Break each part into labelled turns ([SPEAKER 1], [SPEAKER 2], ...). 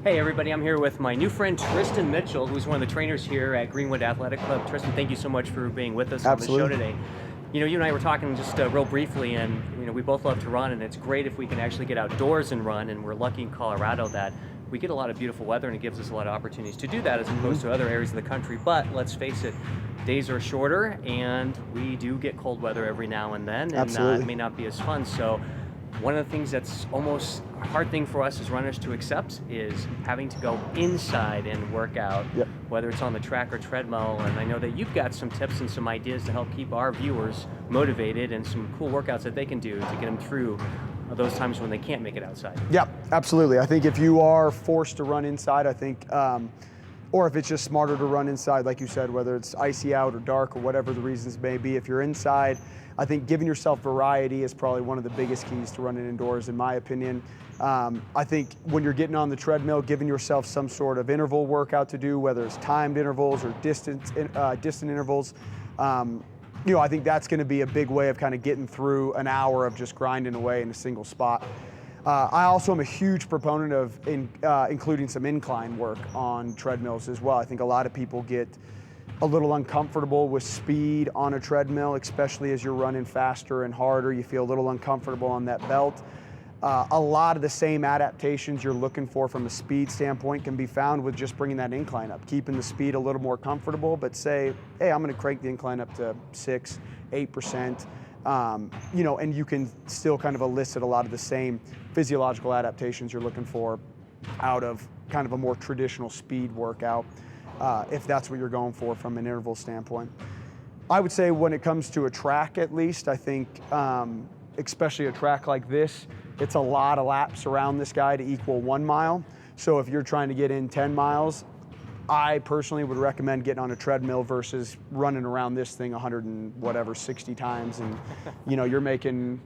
[SPEAKER 1] Hey everybody, I'm here with my new friend Tristan Mitchell, who's one of the trainers here at Greenwood Athletic Club. Tristan, thank you so much for being with us
[SPEAKER 2] Absolutely.
[SPEAKER 1] on the show today. You know, you and I were talking just real briefly, and we both love to run, and it's great if we can actually get outdoors and run, and we're lucky in Colorado that we get a lot of beautiful weather, and it gives us a lot of opportunities to do that as opposed to other areas of the country. But let's face it, days are shorter, and we do get cold weather every now and then, and
[SPEAKER 2] Absolutely.
[SPEAKER 1] it may not be as fun. So one of the things that's almost a hard thing for us as runners to accept is having to go inside and work out,
[SPEAKER 2] Yep.
[SPEAKER 1] whether it's on the track or treadmill. And I know that you've got some tips and some ideas to help keep our viewers motivated and some cool workouts that they can do to get them through those times when they can't make it outside.
[SPEAKER 2] Yeah, absolutely. I think if you are forced to run inside, I think, or if it's just smarter to run inside, like you said, whether it's icy out or dark or whatever the reasons may be, if you're inside, I think giving yourself variety is probably one of the biggest keys to running indoors, in my opinion. I think when you're getting on the treadmill, giving yourself some sort of interval workout to do, whether it's timed intervals or distant intervals, I think that's going to be a big way of kind of getting through an hour of just grinding away in a single spot. I also am a huge proponent of including some incline work on treadmills as well. I think a lot of people get a little uncomfortable with speed on a treadmill, especially as you're running faster and harder. You feel a little uncomfortable on that belt. A lot of the same adaptations you're looking for from a speed standpoint can be found with just bringing that incline up, keeping the speed a little more comfortable, but say, hey, I'm going to crank the incline up to 6, 8%, and you can still kind of elicit a lot of the same physiological adaptations you're looking for out of kind of a more traditional speed workout, if that's what you're going for from an interval standpoint. I would say when it comes to a track, at least, I think, especially a track like this, it's a lot of laps around this guy to equal 1 mile. So if you're trying to get in 10 miles, I personally would recommend getting on a treadmill versus running around this thing 60 times. And, you're making,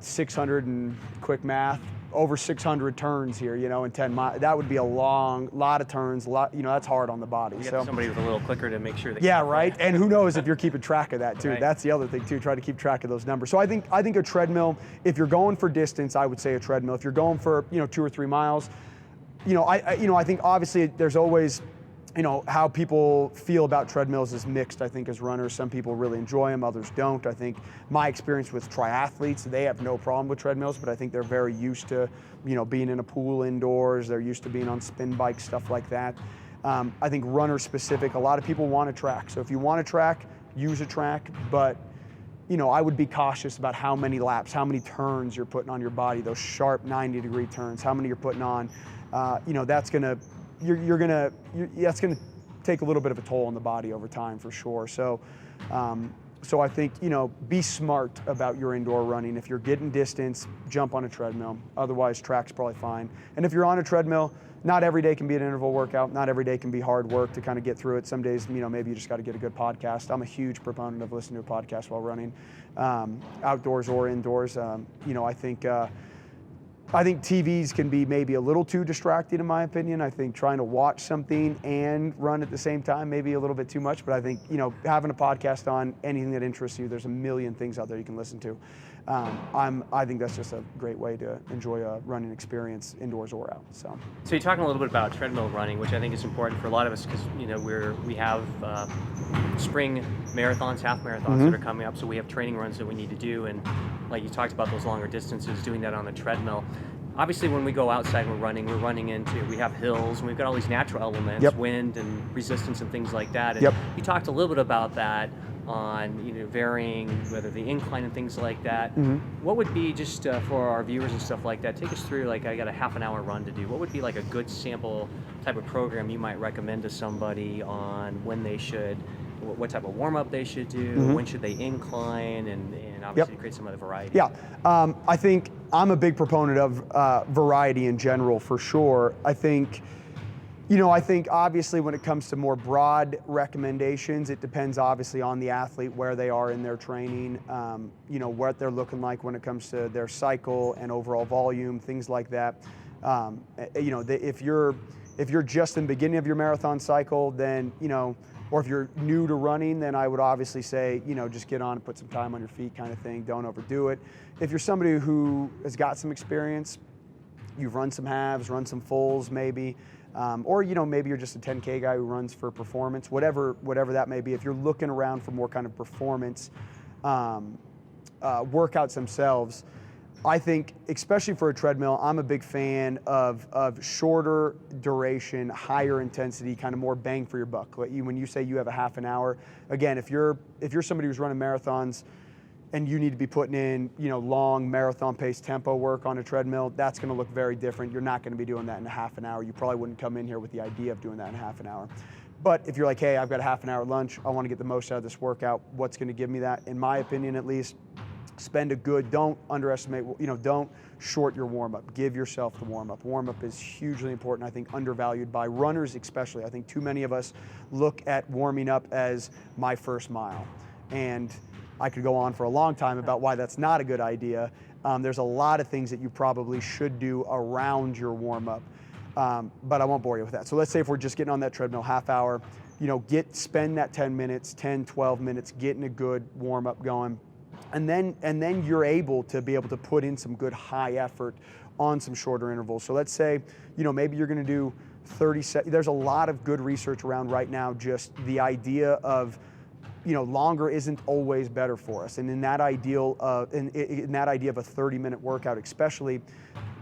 [SPEAKER 2] 600 and quick math, over 600 turns here, in 10 miles. That would be a lot of turns, that's hard on the body.
[SPEAKER 1] You get somebody with a little clicker to make sure that.
[SPEAKER 2] Yeah, right. And who knows if you're keeping track of that too.
[SPEAKER 1] Right.
[SPEAKER 2] That's the other thing too, try to keep track of those numbers. So I think a treadmill, if you're going for distance, I would say a treadmill. If you're going for, 2 or 3 miles, I think obviously there's always, how people feel about treadmills is mixed, I think, as runners. Some people really enjoy them, others don't. I think my experience with triathletes, they have no problem with treadmills, but I think they're very used to, being in a pool indoors. They're used to being on spin bikes, stuff like that. I think runner specific, a lot of people want a track. So if you want a track, use a track, but I would be cautious about how many laps, how many turns you're putting on your body, those sharp 90-degree turns, how many you're putting on. That's gonna take a little bit of a toll on the body over time for sure. So I think, be smart about your indoor running. If you're getting distance, jump on a treadmill. Otherwise, track's probably fine. And if you're on a treadmill, not every day can be an interval workout. Not every day can be hard work to kind of get through it. Some days, maybe you just got to get a good podcast. I'm a huge proponent of listening to a podcast while running, outdoors or indoors. I think TVs can be maybe a little too distracting, in my opinion. I think trying to watch something and run at the same time may be a little bit too much, but I think, having a podcast on anything that interests you, there's a million things out there you can listen to. I think that's just a great way to enjoy a running experience indoors or out. So
[SPEAKER 1] you're talking a little bit about treadmill running, which I think is important for a lot of us because we have spring marathons, half marathons that are coming up, so we have training runs that we need to do, and like you talked about those longer distances, doing that on the treadmill. Obviously, when we go outside and we have hills, and we've got all these natural elements, wind and resistance and things like that. And you talked a little bit about that on varying whether the incline and things like that. What would be, just for our viewers and stuff like that, take us through, like, I got a half an hour run to do. What would be like a good sample type of program you might recommend to somebody on when they should, what type of warm up they should do, when should they incline, and obviously create some of the variety?
[SPEAKER 2] Yeah, I think I'm a big proponent of variety in general, for sure. I think obviously when it comes to more broad recommendations, it depends obviously on the athlete, where they are in their training, what they're looking like when it comes to their cycle and overall volume, things like that. If you're just in the beginning of your marathon cycle, then, or if you're new to running, then I would obviously say, just get on and put some time on your feet kind of thing. Don't overdo it. If you're somebody who has got some experience, you've run some halves, run some fulls maybe, or maybe you're just a 10K guy who runs for performance, whatever that may be. If you're looking around for more kind of performance workouts themselves, I think, especially for a treadmill, I'm a big fan of shorter duration, higher intensity, kind of more bang for your buck. When you say you have a half an hour, again, if you're somebody who's running marathons and you need to be putting in long marathon pace tempo work on a treadmill, that's going to look very different. You're not going to be doing that in a half an hour. You probably wouldn't come in here with the idea of doing that in half an hour. But if you're like, hey, I've got a half an hour lunch, I want to get the most out of this workout, what's going to give me that? In my opinion, at least, don't underestimate, don't short your warm-up. Give yourself the warm-up. Warm-up is hugely important, I think undervalued by runners especially. I think too many of us look at warming up as my first mile. And I could go on for a long time about why that's not a good idea. There's a lot of things that you probably should do around your warm-up, but I won't bore you with that. So let's say if we're just getting on that treadmill, half hour, spend that 10 minutes, 10, 12 minutes, getting a good warm-up going. And then you're able to put in some good high effort on some shorter intervals. So let's say, maybe you're going to do 30 seconds. There's a lot of good research around right now, just the idea of, longer isn't always better for us. And in that idea of a 30-minute workout, especially,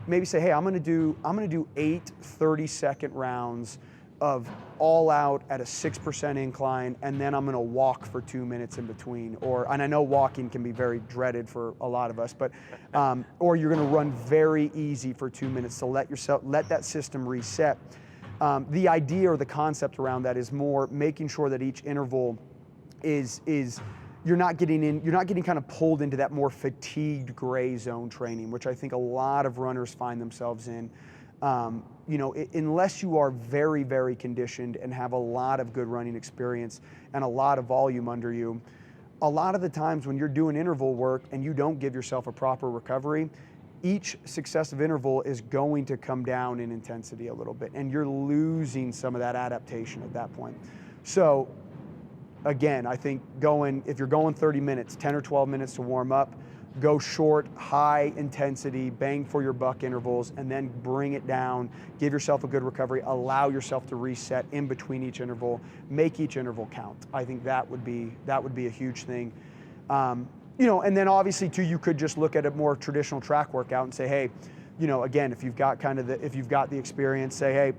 [SPEAKER 2] maybe say, hey, I'm going to do 8 30-second rounds of all out at a 6% incline, and then I'm going to walk for 2 minutes in between. And I know walking can be very dreaded for a lot of us, but or you're going to run very easy for 2 minutes to let that system reset. The idea or the concept around that is more making sure that each interval is you're not getting kind of pulled into that more fatigued gray zone training, which I think a lot of runners find themselves in. Unless you are very, very conditioned and have a lot of good running experience and a lot of volume under you, a lot of the times when you're doing interval work and you don't give yourself a proper recovery, each successive interval is going to come down in intensity a little bit, and you're losing some of that adaptation at that point. So again, I think if you're going 30 minutes, 10 or 12 minutes to warm up, go short, high intensity, bang for your buck intervals, and then bring it down. Give yourself a good recovery. Allow yourself to reset in between each interval. Make each interval count. I think that would be a huge thing. And then obviously too, you could just look at a more traditional track workout and say, hey, again, if you've got the experience, say, hey,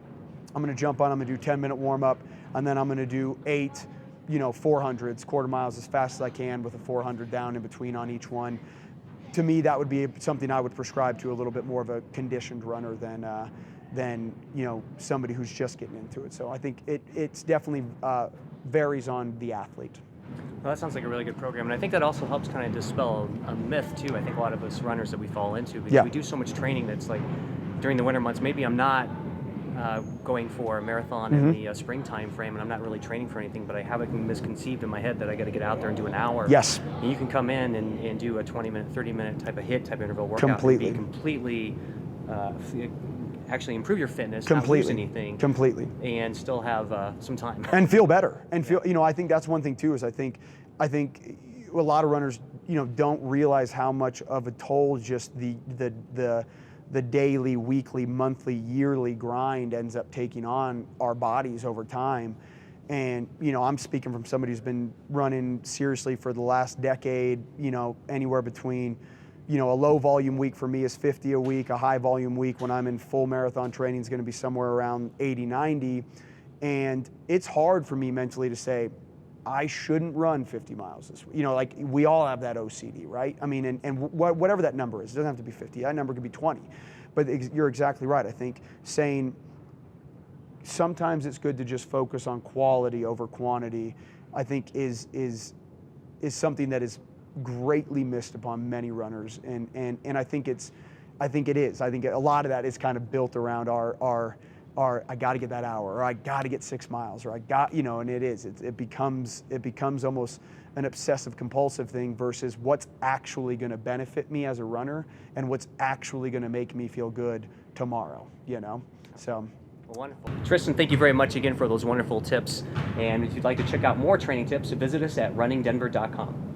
[SPEAKER 2] I'm going to jump on. I'm going to do 10-minute warm up, and then I'm going to do 8. 400s, quarter miles as fast as I can with a 400 down in between on each one. To me, that would be something I would prescribe to a little bit more of a conditioned runner than somebody who's just getting into it. So I think it's definitely varies on the athlete.
[SPEAKER 1] Well, that sounds like a really good program, and I think that also helps kind of dispel a myth too. I think a lot of us runners that we fall into, because we do so much training that's like during the winter months, maybe I'm not going for a marathon in the springtime frame, and I'm not really training for anything, but I have it misconceived in my head that I got to get out there and do an hour.
[SPEAKER 2] Yes. And
[SPEAKER 1] you can come in and do a 20-minute, 30-minute type of interval workout.
[SPEAKER 2] Completely.
[SPEAKER 1] And be completely, actually improve your fitness,
[SPEAKER 2] completely.
[SPEAKER 1] not lose anything.
[SPEAKER 2] Completely.
[SPEAKER 1] And still have some time.
[SPEAKER 2] And feel better. And feel, I think that's one thing too, is I think a lot of runners, don't realize how much of a toll just the daily, weekly, monthly, yearly grind ends up taking on our bodies over time. And, I'm speaking from somebody who's been running seriously for the last decade, anywhere between, a low volume week for me is 50 a week. A high volume week when I'm in full marathon training is going to be somewhere around 80, 90. And it's hard for me mentally to say, I shouldn't run 50 miles this week. Like we all have that OCD, right? I mean, and whatever that number is, it doesn't have to be 50. That number could be 20. But you're exactly right. I think saying sometimes it's good to just focus on quality over quantity, I think is something that is greatly missed upon many runners. And I think it is. I think a lot of that is kind of built around our I got to get that hour, or I got to get 6 miles, or I got, and it becomes almost an obsessive compulsive thing versus what's actually going to benefit me as a runner and what's actually going to make me feel good tomorrow, so.
[SPEAKER 1] Well, wonderful. Tristan, thank you very much again for those wonderful tips. And if you'd like to check out more training tips, visit us at runningdenver.com.